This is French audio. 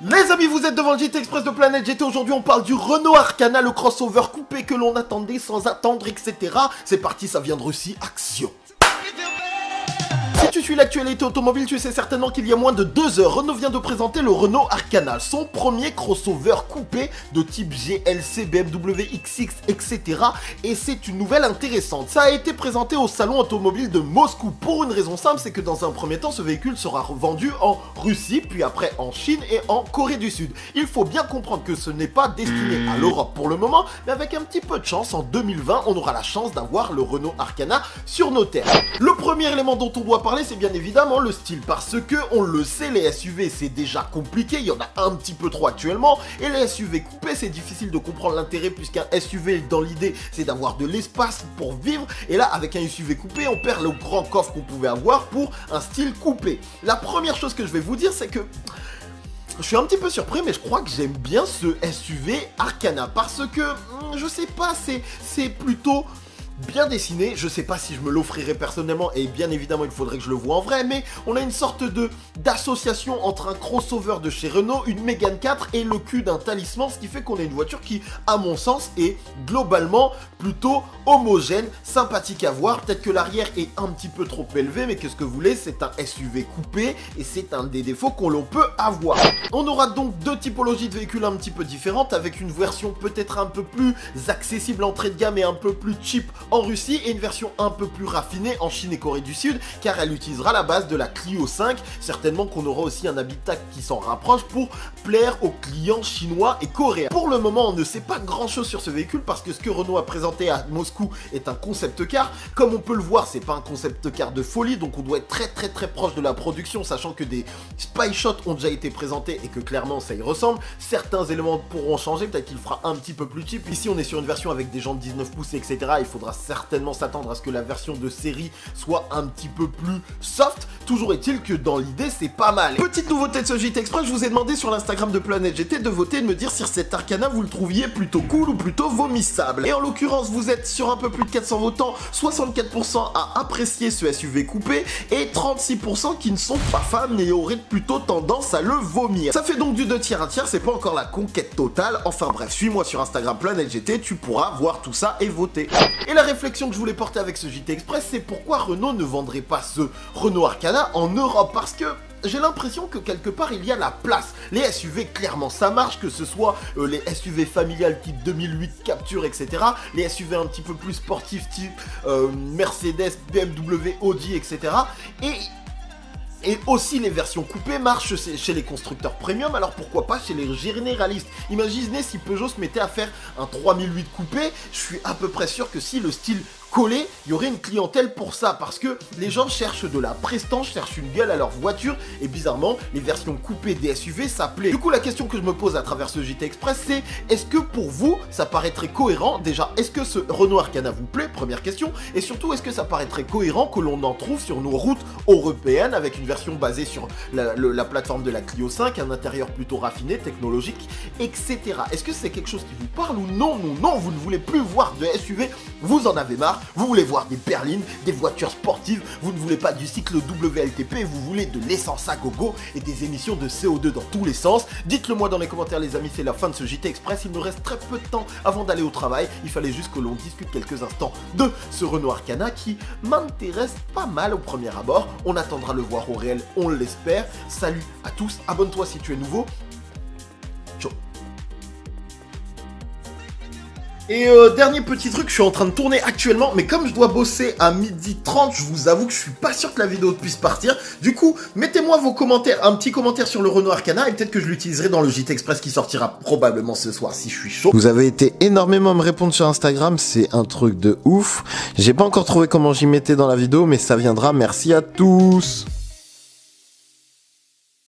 Les amis, vous êtes devant le JT Express de Planète GT. Aujourd'hui, on parle du Renault Arcana, le crossover coupé que l'on attendait sans attendre, etc. C'est parti, ça vient de Russie, action. Si tu suis l'actualité automobile, tu sais certainement qu'il y a moins de 2 heures, Renault vient de présenter le Renault Arcana, son premier crossover coupé de type GLC, BMW XX, etc. Et c'est une nouvelle intéressante. Ça a été présenté au salon automobile de Moscou pour une raison simple, c'est que dans un premier temps, ce véhicule sera vendu en Russie, puis après en Chine et en Corée du Sud. Il faut bien comprendre que ce n'est pas destiné à l'Europe pour le moment, mais avec un petit peu de chance, en 2020, on aura la chance d'avoir le Renault Arcana sur nos terres. Le premier élément dont on doit parler, c'est bien évidemment le style, parce que on le sait, les SUV c'est déjà compliqué, il y en a un petit peu trop actuellement, et les SUV coupés c'est difficile de comprendre l'intérêt, puisqu'un SUV dans l'idée c'est d'avoir de l'espace pour vivre, et là avec un SUV coupé on perd le grand coffre qu'on pouvait avoir pour un style coupé. La première chose que je vais vous dire, c'est que je suis un petit peu surpris, mais je crois que j'aime bien ce SUV Arcana, parce que je sais pas, c'est plutôt bien dessiné. Je sais pas si je me l'offrirai personnellement, et bien évidemment il faudrait que je le voie en vrai, mais on a une sorte d'association entre un crossover de chez Renault, une Mégane 4 et le cul d'un talisman, ce qui fait qu'on a une voiture qui, à mon sens, est globalement plutôt homogène, sympathique à voir. Peut-être que l'arrière est un petit peu trop élevé, mais qu'est-ce que vous voulez, c'est un SUV coupé et c'est un des défauts qu'on peut avoir. On aura donc deux typologies de véhicules un petit peu différentes, avec une version peut-être un peu plus accessible, entrée de gamme et un peu plus cheap en Russie, et une version un peu plus raffinée en Chine et Corée du Sud, car elle utilisera la base de la Clio 5. Certainement qu'on aura aussi un habitacle qui s'en rapproche pour plaire aux clients chinois et coréens. Pour le moment, on ne sait pas grand chose sur ce véhicule, parce que ce que Renault a présenté à Moscou est un concept car. Comme on peut le voir, c'est pas un concept car de folie, donc on doit être très proche de la production, sachant que des spy shots ont déjà été présentés et que clairement ça y ressemble. Certains éléments pourront changer, peut-être qu'il fera un petit peu plus cheap. Ici on est sur une version avec des jantes 19 pouces, etc. Il faudra certainement s'attendre à ce que la version de série soit un petit peu plus soft. Toujours est-il que dans l'idée c'est pas mal. Petite nouveauté de ce JT Express, je vous ai demandé sur l'Instagram de Planète GT de voter et de me dire si cet Arcana vous le trouviez plutôt cool ou plutôt vomissable. Et en l'occurrence vous êtes sur un peu plus de 400 votants, 64% à apprécier ce SUV coupé et 36% qui ne sont pas fans et auraient plutôt tendance à le vomir. Ça fait donc du 2 tiers, 1 tiers, c'est pas encore la conquête totale. Enfin bref, suis-moi sur Instagram Planète GT, tu pourras voir tout ça et voter. Et la réflexion que je voulais porter avec ce JT Express, c'est pourquoi Renault ne vendrait pas ce Renault Arcana en Europe, parce que j'ai l'impression que quelque part il y a la place. Les SUV, clairement ça marche, que ce soit les SUV familiales type 2008 Capture, etc. Les SUV un petit peu plus sportifs type Mercedes, BMW, Audi, etc. Et aussi les versions coupées marchent chez les constructeurs premium, alors pourquoi pas chez les généralistes. Imaginez si Peugeot se mettait à faire un 3008 coupé, je suis à peu près sûr que si le style collé, il y aurait une clientèle pour ça, parce que les gens cherchent de la prestance, cherchent une gueule à leur voiture, et bizarrement, les versions coupées des SUV, ça plaît. Du coup, la question que je me pose à travers ce JT Express, c'est est-ce que pour vous, ça paraîtrait cohérent? Déjà, est-ce que ce Renault Arcana vous plaît? Première question. Et surtout, est-ce que ça paraîtrait cohérent que l'on en trouve sur nos routes européennes, avec une version basée sur la plateforme de la Clio 5, un intérieur plutôt raffiné, technologique, etc. Est-ce que c'est quelque chose qui vous parle ou non? Non, vous ne voulez plus voir de SUV, vous en avez marre. Vous voulez voir des berlines, des voitures sportives, vous ne voulez pas du cycle WLTP, vous voulez de l'essence à gogo et des émissions de CO2 dans tous les sens. Dites-le moi dans les commentaires les amis, c'est la fin de ce JT Express, il nous reste très peu de temps avant d'aller au travail, il fallait juste que l'on discute quelques instants de ce Renault Arcana qui m'intéresse pas mal au premier abord. On attendra le voir au réel, on l'espère. Salut à tous, abonne-toi si tu es nouveau. Ciao. Et dernier petit truc, je suis en train de tourner actuellement, mais comme je dois bosser à 12h30, je vous avoue que je suis pas sûr que la vidéo puisse partir. Du coup, mettez-moi vos commentaires, un petit commentaire sur le Renault Arcana, et peut-être que je l'utiliserai dans le JT Express qui sortira probablement ce soir si je suis chaud. Vous avez été énormément à me répondre sur Instagram, c'est un truc de ouf. J'ai pas encore trouvé comment j'y mettais dans la vidéo, mais ça viendra. Merci à tous.